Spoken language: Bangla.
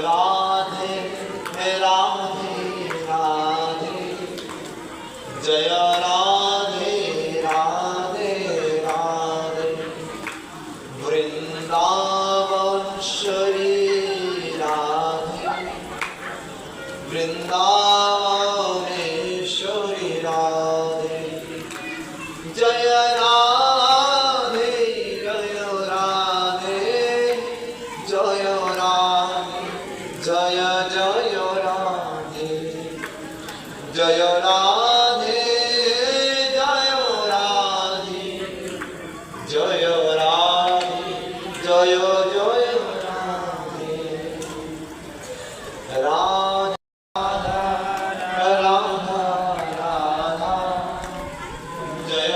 রাধে রাধে রাধে, জয় রাধে রাধে রাধে। বৃন্দাবনেশ্বরী রাধে, বৃন্দাবনেশ্বরী রাধে, জয় রাধে জয় রাধে, জয় রাধে জয় জয় রাধে, জয় রাধে জয় রাধে, জয় রাধে জয় জয় রাধে। রাধা রাধা রাধা, জয়